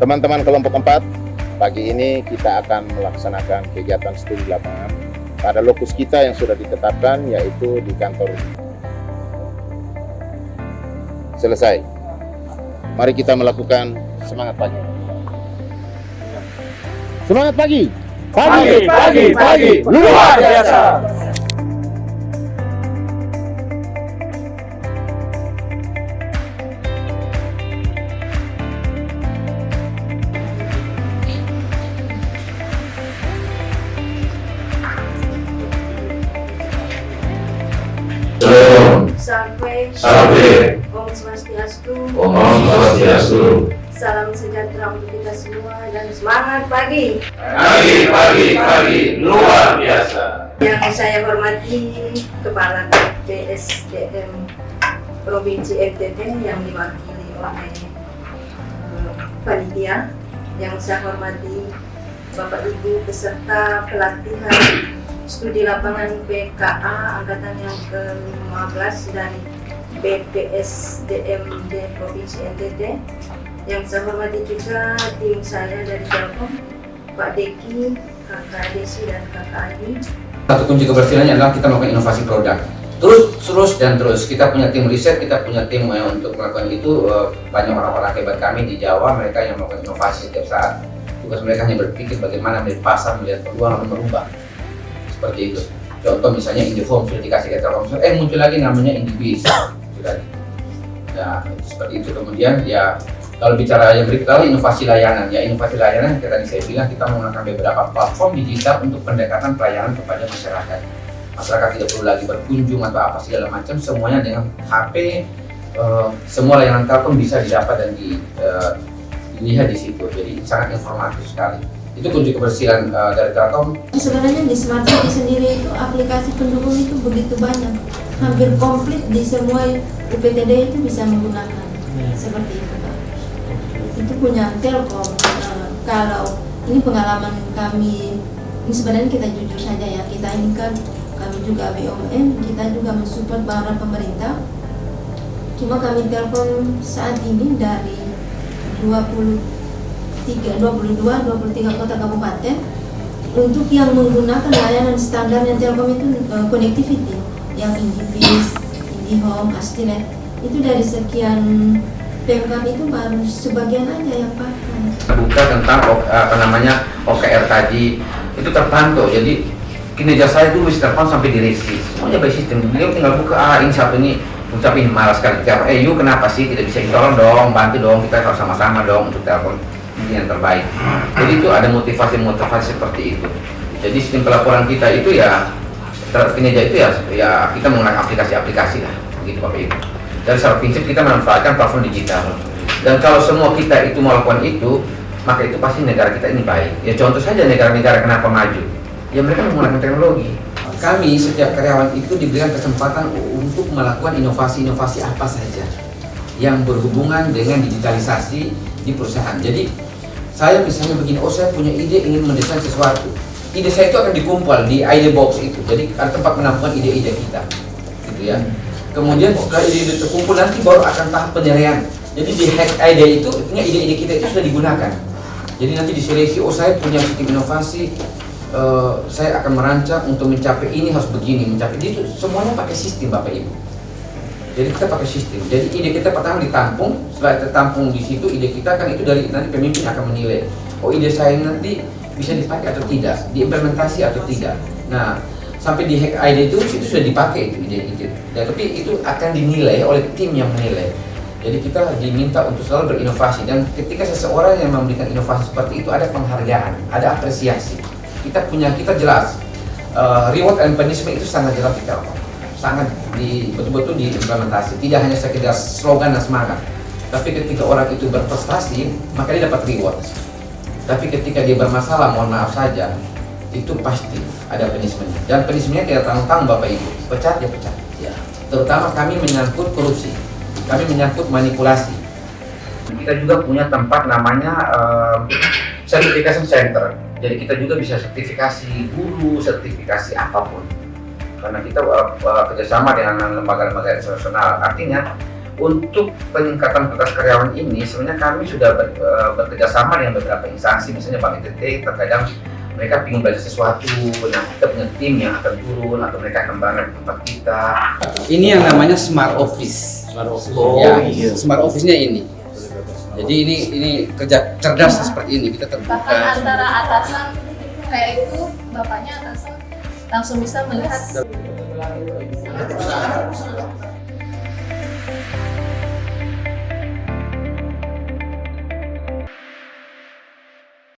Teman-teman kelompok 4, pagi ini kita akan melaksanakan kegiatan studi lapangan pada lokus kita yang sudah ditetapkan, yaitu di kantor. Selesai. Mari kita melakukan semangat pagi. Semangat pagi! Pagi, luar biasa. Salve. Om Swastiastu. Salam sejahtera untuk kita semua dan semangat pagi. Pagi, luar biasa. Yang saya hormati Kepala BPSDM Provinsi NTT yang diwakili oleh panitia. Yang saya hormati Bapak Ibu peserta pelatihan studi lapangan PKA angkatan yang ke-15 dari BPSDMD Provinsi NTT. Yang saya hormati juga tim saya dari Telkom, Pak Deki, Kakak Desi dan Kakak Adi. Satu kunci keberhasilannya adalah kita melakukan inovasi produk. Terus kita punya tim riset, kita punya tim untuk melakukan itu. Banyak orang-orang hebat kami di Jawa, mereka yang melakukan inovasi setiap saat. Tugas mereka hanya berpikir bagaimana melihat pasar, melihat peluang dan merubah. Seperti itu. Contoh misalnya IndiHome sudah dikasih ke Telkomsel, muncul lagi namanya IndiBiz. Nah, seperti itu. Kemudian ya kalau bicara yang berikutnya inovasi layanan. Ya inovasi layanan yang tadi saya bilang, kita menggunakan beberapa platform digital untuk pendekatan pelayanan kepada masyarakat. Masyarakat tidak perlu lagi berkunjung atau apa segala macam, semuanya dengan HP. Semua layanan Telkom bisa didapat dan dilihat di situ. Jadi sangat informatif sekali. Itu kunci kebersihan dari Telkom. Sebenarnya di Smart City sendiri itu aplikasi pendukung itu begitu banyak, hampir komplit di semua UPTD itu bisa menggunakan seperti itu, Pak. Itu punya Telkom. Kalau ini pengalaman kami, ini sebenarnya kita jujur saja ya, kita ini kan kami juga BUMN, kita juga mensupport para pemerintah. Cuma kami Telkom saat ini dari 23 kota kabupaten untuk yang menggunakan layanan standarnya Telkom itu connectivity yang IndiBiz, IndiHome, Astinet itu dari sekian Pemkab itu baru sebagian aja yang pakai. Buka tentang OKR tadi itu terpantau, jadi kinerja saya itu bisa terpantau sampai di resi, semuanya by sistem. Beliau tinggal buka, ini satu ini ucap ini malas sekali. You kenapa sih tidak bisa tolong dong, bantu dong, kita harus sama-sama dong untuk Telkom ini yang terbaik. Jadi itu ada motivasi seperti itu. Jadi sistem pelaporan kita itu ya kinerja itu ya kita menggunakan aplikasi lah, begitu Bapak Ibu. Dari secara prinsip kita memanfaatkan platform digital. Dan kalau semua kita itu melakukan itu, maka itu pasti negara kita ini baik. Ya contoh saja negara-negara kenapa maju? Ya mereka menggunakan teknologi. Kami setiap karyawan itu diberikan kesempatan untuk melakukan inovasi-inovasi apa saja yang berhubungan dengan digitalisasi di perusahaan. Jadi saya misalnya begini, saya punya ide ingin mendesain sesuatu. Ide saya itu akan dikumpul di ide box itu. Jadi ada tempat menampung ide-ide kita, gitu ya. Kemudian setelah ide-ide terkumpul nanti baru akan tahap penilaian. Jadi di hack ide itu, ide-ide kita itu sudah digunakan. Jadi nanti diseleksi, saya punya sistem inovasi, saya akan merancang untuk mencapai ini harus begini, mencapai itu semuanya pakai sistem Bapak Ibu. Jadi kita pakai sistem. Jadi ide kita pertama ditampung, setelah tertampung di situ ide kita kan itu dari nanti pemimpin akan menilai. Ide saya nanti bisa dipakai atau tidak, diimplementasi atau tidak. Nah, sampai di hack ide itu sudah dipakai itu ide-ide. Ya, tapi itu akan dinilai oleh tim yang menilai. Jadi kita diminta untuk selalu berinovasi, dan ketika seseorang yang memberikan inovasi seperti itu ada penghargaan, ada apresiasi. Kita jelas reward and punishment itu sangat jelas di Telkom, sangat betul-betul diimplementasi. Tidak hanya sekedar slogan dan semangat, tapi ketika orang itu berprestasi maka dia dapat reward. Tapi ketika dia bermasalah, mohon maaf saja, itu pasti ada punishment-nya. Dan punishment-nya tidak tanggung-tanggung Bapak Ibu, pecat ya pecat. Ya. Terutama kami menyangkut korupsi, kami menyangkut manipulasi. Kita juga punya tempat namanya certification center. Jadi kita juga bisa sertifikasi guru, sertifikasi apapun. Karena kita kerjasama dengan lembaga-lembaga internasional. Artinya Untuk peningkatan kualitas karyawan ini sebenarnya kami sudah bekerja sama dengan beberapa instansi, misalnya Bank NTT. Terkadang mereka ingin belajar sesuatu, nah kita punya tim yang akan turun atau mereka akan bareng ke tempat kita. Ini yang namanya smart office. Smart office-nya ini. Jadi ini kerja cerdas seperti ini, kita terbuka. Bahkan antara atasan kayak itu, bapaknya atasan langsung bisa melihat.